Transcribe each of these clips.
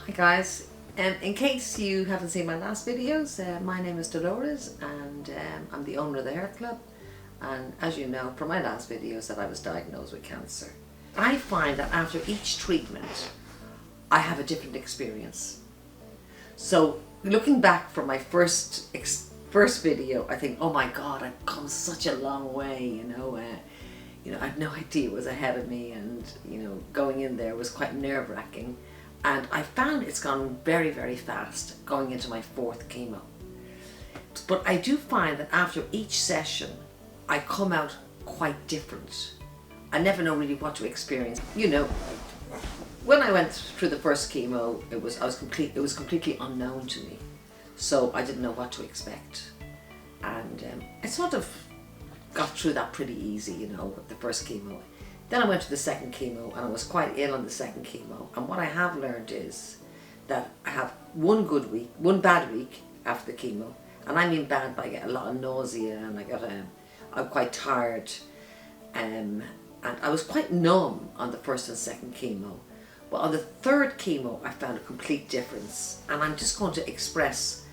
Hi guys, in case you haven't seen my last videos, my name is Dolores and I'm the owner of the hair club, and as you know from my last videos that I was diagnosed with cancer. I find that after each treatment I have a different experience. So looking back from my first video, I think, oh my god, I've come such a long way, you know, I had no idea what was ahead of me, and going in there was quite nerve-wracking. And I found it's gone very, very fast going into my fourth chemo. But I do find that after each session, I come out quite different. I never know really what to experience. When I went through the first chemo, it was completely unknown to me. So I didn't know what to expect. And I sort of got through that pretty easy, with the first chemo. Then I went to the second chemo and I was quite ill on the second chemo. And what I have learned is that I have one bad week after the chemo. And I mean bad, but I get a lot of nausea and I'm quite tired. And I was quite numb on the first and second chemo. But on the third chemo, I found a complete difference. And I'm just going to express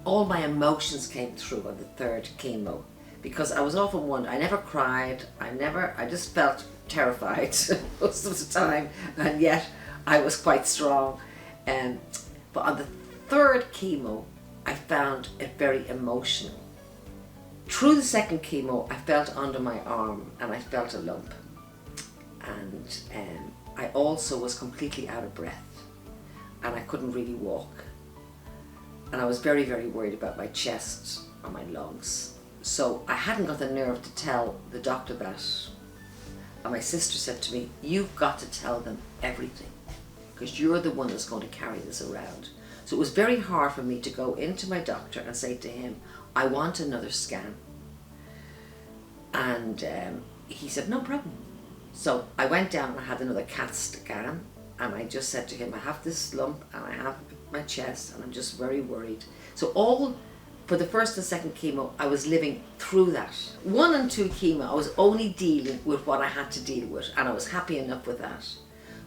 all my emotions came through on the third chemo. Because I was often one, I never cried, I just felt terrified most of the time, and yet I was quite strong. But on the third chemo, I found it very emotional. Through the second chemo, I felt under my arm and I felt a lump. And I also was completely out of breath and I couldn't really walk. And I was very, very worried about my chest or my lungs. So I hadn't got the nerve to tell the doctor that. And my sister said to me, you've got to tell them everything because you're the one that's going to carry this around. So it was very hard for me to go into my doctor and say to him, I want another scan. And he said, no problem. So I went down and I had another CAT scan, and I just said to him, I have this lump and I have my chest and I'm just very worried. So for the first and second chemo, I was living through that. 1 and 2 chemo, I was only dealing with what I had to deal with, and I was happy enough with that.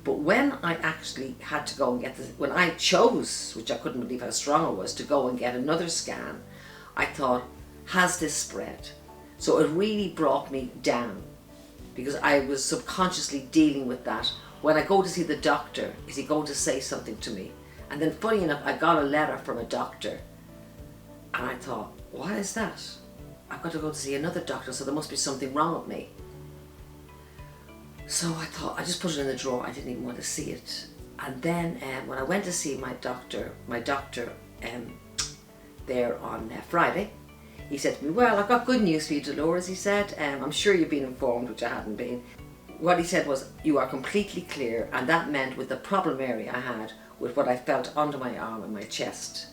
But when I actually had to go and get when I chose, which I couldn't believe how strong I was, to go and get another scan, I thought, has this spread? So it really brought me down because I was subconsciously dealing with that. When I go to see the doctor, is he going to say something to me? And then funny enough, I got a letter from a doctor. And I thought, what is that? I've got to go to see another doctor, so there must be something wrong with me. So I thought, I just put it in the drawer. I didn't even want to see it. And then when I went to see my doctor there on Friday, he said to me, well, I've got good news for you, Dolores, he said. I'm sure you've been informed, which I hadn't been. What he said was, you are completely clear, and that meant with the problem area I had, with what I felt under my arm and my chest.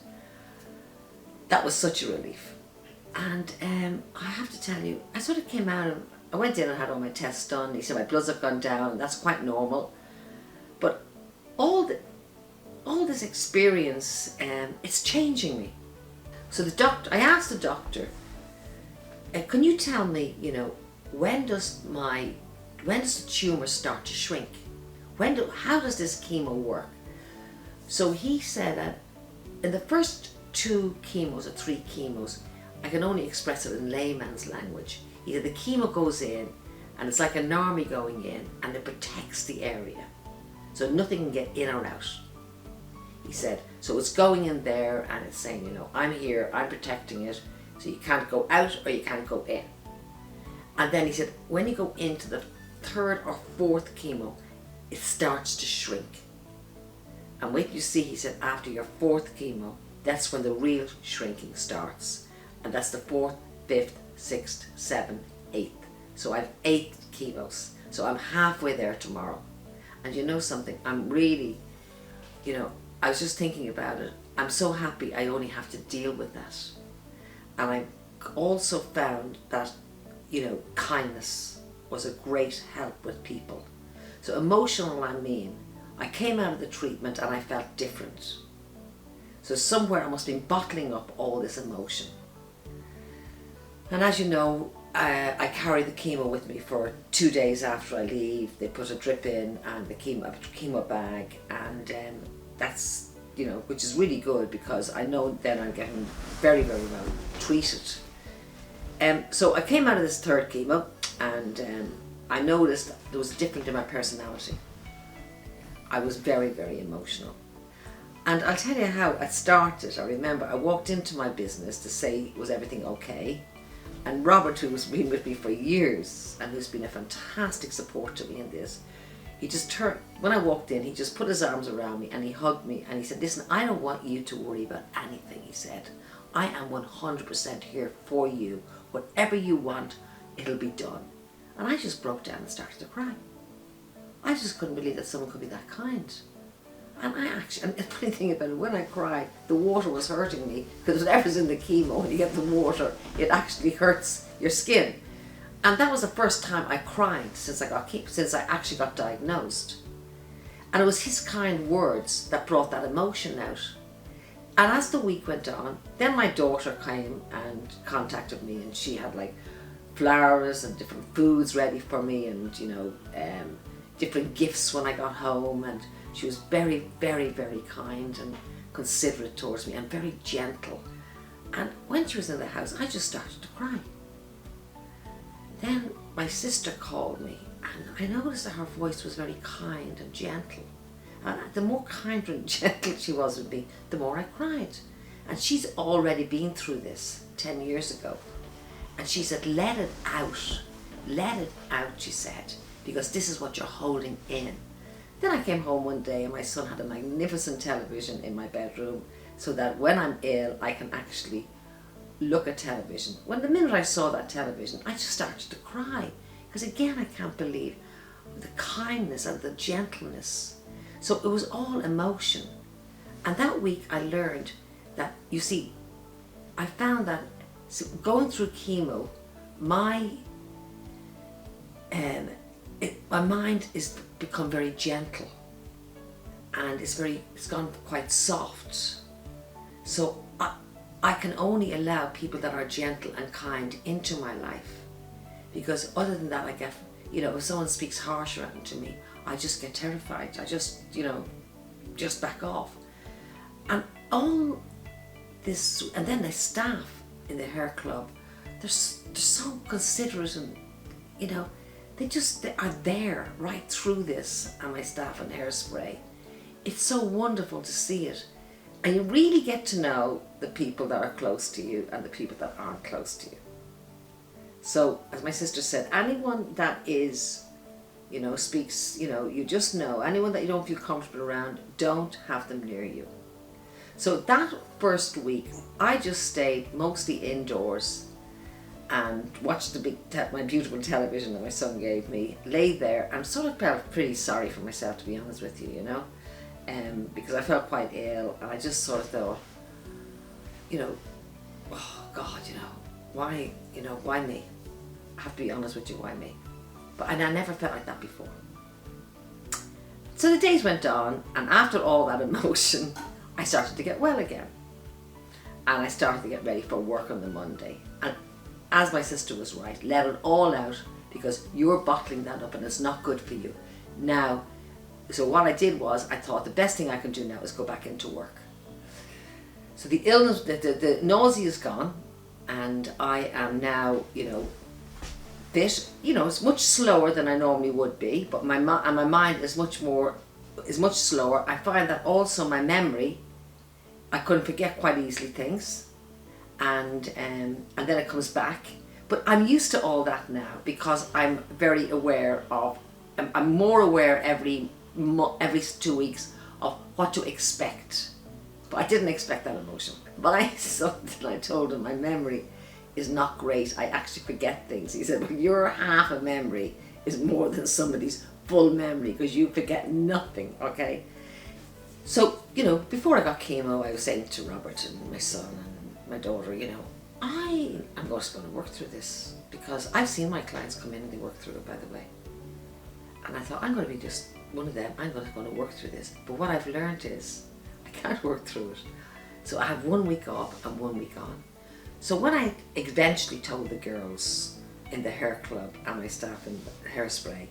That was such a relief. And I have to tell you, I sort of came out and I went in and had all my tests done. He said my bloods have gone down, and that's quite normal. But all this experience, it's changing me. So I asked the doctor, can you tell me, when does the tumor start to shrink? How does this chemo work? So he said that in the first 2 chemos or 3 chemos, I can only express it in layman's language. He said the chemo goes in and it's like an army going in, and it protects the area. So nothing can get in or out. He said, so it's going in there and it's saying, I'm here, I'm protecting it, so you can't go out or you can't go in. And then he said, when you go into the 3rd or 4th chemo, it starts to shrink. And wait till you see, he said, after your 4th chemo, that's when the real shrinking starts. And that's the 4th, 5th, 6th, 7th, 8th. So I have 8 chemos. So I'm halfway there tomorrow. And you know something, I'm really, I was just thinking about it. I'm so happy I only have to deal with that. And I also found that, kindness was a great help with people. So emotional, I came out of the treatment and I felt different. So somewhere I must have been bottling up all this emotion. And as you know, I carry the chemo with me for 2 days after I leave. They put a drip in and the chemo bag, and that's you know, which is really good because I know then I'm getting very, very well treated. So I came out of this third chemo, and I noticed there was different in my personality. I was very, very emotional. And I'll tell you how it started. I remember I walked into my business to say, was everything okay? And Robert, who's been with me for years and who's been a fantastic support to me in this, he just turned, when I walked in, he just put his arms around me and he hugged me and he said, listen, I don't want you to worry about anything, he said. I am 100% here for you. Whatever you want, it'll be done. And I just broke down and started to cry. I just couldn't believe that someone could be that kind. And the funny thing about it, when I cried, the water was hurting me, because whatever's in the chemo, when you get the water, it actually hurts your skin. And that was the first time I cried since I actually got diagnosed. And it was his kind words that brought that emotion out. And as the week went on, then my daughter came and contacted me, and she had like flowers and different foods ready for me, and you know, different gifts when I got home, and she was very, very, very kind and considerate towards me and very gentle. And when she was in the house, I just started to cry. Then my sister called me, and I noticed that her voice was very kind and gentle. And the more kinder and gentle she was with me, the more I cried. And she's already been through this 10 years ago. And she said, let it out, she said, because this is what you're holding in. Then I came home one day and my son had a magnificent television in my bedroom so that when I'm ill, I can actually look at television. When the minute I saw that television, I just started to cry. Because again, I can't believe the kindness and the gentleness. So it was all emotion. And that week I learned that, you see, I found that going through chemo, my mind is become very gentle, and it's gone quite soft. So I can only allow people that are gentle and kind into my life, because other than that, I get, you know, if someone speaks harsh around to me, I just get terrified. I just, you know, just back off. And all this, and then the staff in the hair club, they're so considerate, and you know, they are there right through this, and my staff and Hairspray. It's so wonderful to see it. And you really get to know the people that are close to you and the people that aren't close to you. So, as my sister said, anyone that is, you know, speaks, you know, you just know, anyone that you don't feel comfortable around, don't have them near you. So that first week, I just stayed mostly indoors and watched my beautiful television that my son gave me, lay there, and sort of felt pretty sorry for myself, to be honest with you, you know, because I felt quite ill, and I just sort of thought, you know, oh God, you know, why me? I have to be honest with you, why me? And I never felt like that before. So the days went on, and after all that emotion, I started to get well again. And I started to get ready for work on the Monday. And as my sister was right, let it all out, because you're bottling that up and it's not good for you. Now, so what I did was, I thought the best thing I can do now is go back into work. So the illness, the nausea is gone, and I am now, you know, fit. You know, it's much slower than I normally would be, but my mind is much slower. I find that also my memory, I couldn't forget quite easily things, and then it comes back. But I'm used to all that now, because I'm very aware of, I'm more aware every 2 weeks of what to expect. But I didn't expect that emotion. But I told him my memory is not great. I actually forget things. He said, well, your half a memory is more than somebody's full memory, because you forget nothing, okay? So, you know, before I got chemo, I was saying to Robert and my son and my daughter, you know, I am just going to work through this, because I've seen my clients come in and they work through it, by the way. And I thought, I'm going to be just one of them. I'm going to work through this. But what I've learned is I can't work through it. So I have 1 week off and 1 week on. So when I eventually told the girls in the hair club and my staff in Hairspray,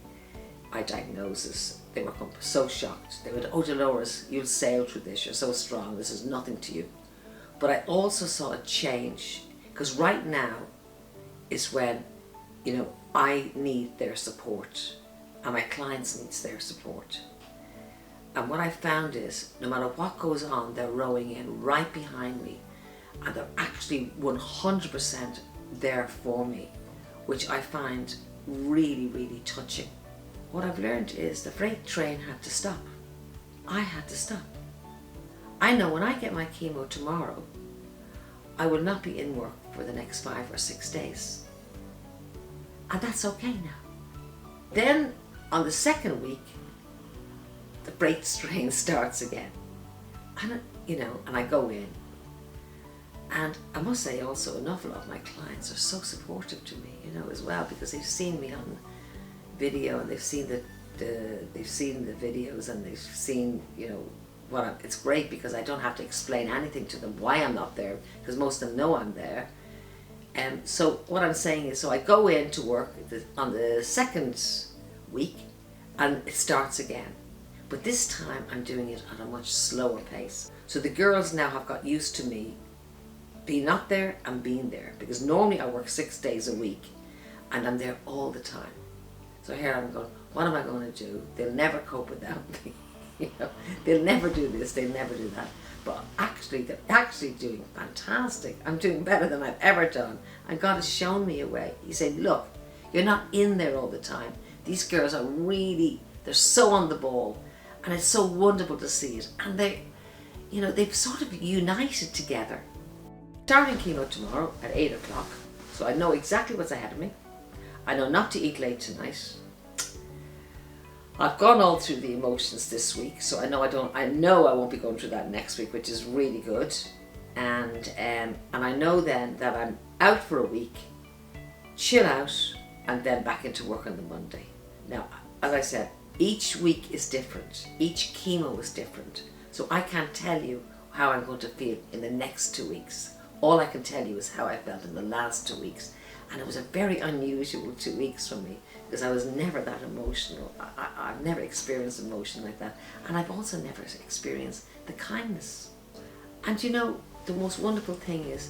my diagnosis, they were so shocked. They went, "Oh Dolores, you'll sail through this, you're so strong, this is nothing to you." But I also saw a change, because right now is when, you know, I need their support and my clients needs their support. And what I found is, no matter what goes on, they're rowing in right behind me, and they're actually 100% there for me, which I find really, really touching. What I've learned is the freight train had to stop. I had to stop. I know when I get my chemo tomorrow, I will not be in work for the next 5 or 6 days. And that's okay now. Then on the second week, the freight train starts again. And, you know, and I go in. And I must say also, an awful lot of my clients are so supportive to me, you know, as well, because they've seen me on video, and they've seen the videos, and they've seen, you know, it's great because I don't have to explain anything to them why I'm not there, because most of them know I'm there. So what I'm saying is, so I go in to work on the second week, and it starts again. But this time I'm doing it at a much slower pace. So the girls now have got used to me being not there and being there, because normally I work 6 days a week and I'm there all the time. So here I'm going, what am I going to do? They'll never cope without me. You know, they'll never do this, they'll never do that. But actually, they're actually doing fantastic. I'm doing better than I've ever done. And God has shown me a way. He said, look, you're not in there all the time. These girls are really, they're so on the ball. And it's so wonderful to see it. And they, you know, they've sort of united together. Starting chemo tomorrow at 8 o'clock. So I know exactly what's ahead of me. I know not to eat late tonight. I've gone all through the emotions this week, so I know I won't be going through that next week, which is really good. And I know then that I'm out for a week, chill out, and then back into work on the Monday. Now, as I said, each week is different. Each chemo is different. So I can't tell you how I'm going to feel in the next 2 weeks. All I can tell you is how I felt in the last 2 weeks. And it was a very unusual 2 weeks for me, because I was never that emotional. I've never experienced emotion like that. And I've also never experienced the kindness. And you know, the most wonderful thing is,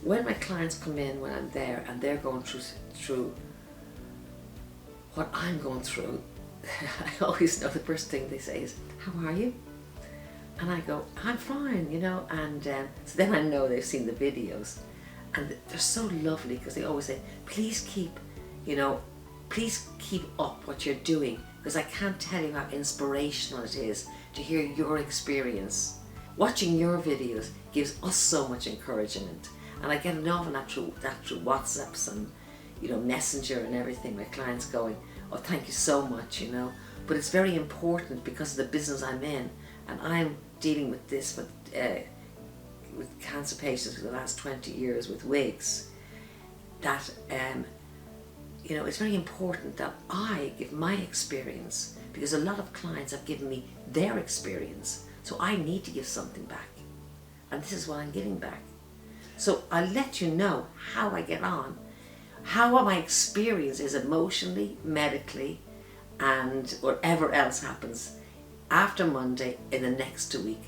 when my clients come in, when I'm there, and they're going through what I'm going through, I always know the first thing they say is, "How are you?" And I go, "I'm fine," you know. And so then I know they've seen the videos. And they're so lovely, because they always say, please keep up what you're doing, because I can't tell you how inspirational it is to hear your experience. Watching your videos gives us so much encouragement. And I get an awful lot through WhatsApps and, you know, Messenger and everything. My clients going, "Oh, thank you so much," you know. But it's very important, because of the business I'm in, and I'm dealing with this with cancer patients for the last 20 years with wigs, that you know, it's very important that I give my experience, because a lot of clients have given me their experience, so I need to give something back, and this is what I'm giving back. So I'll let you know how I get on, how my experience is emotionally, medically, and whatever else happens after Monday in the next 2 weeks.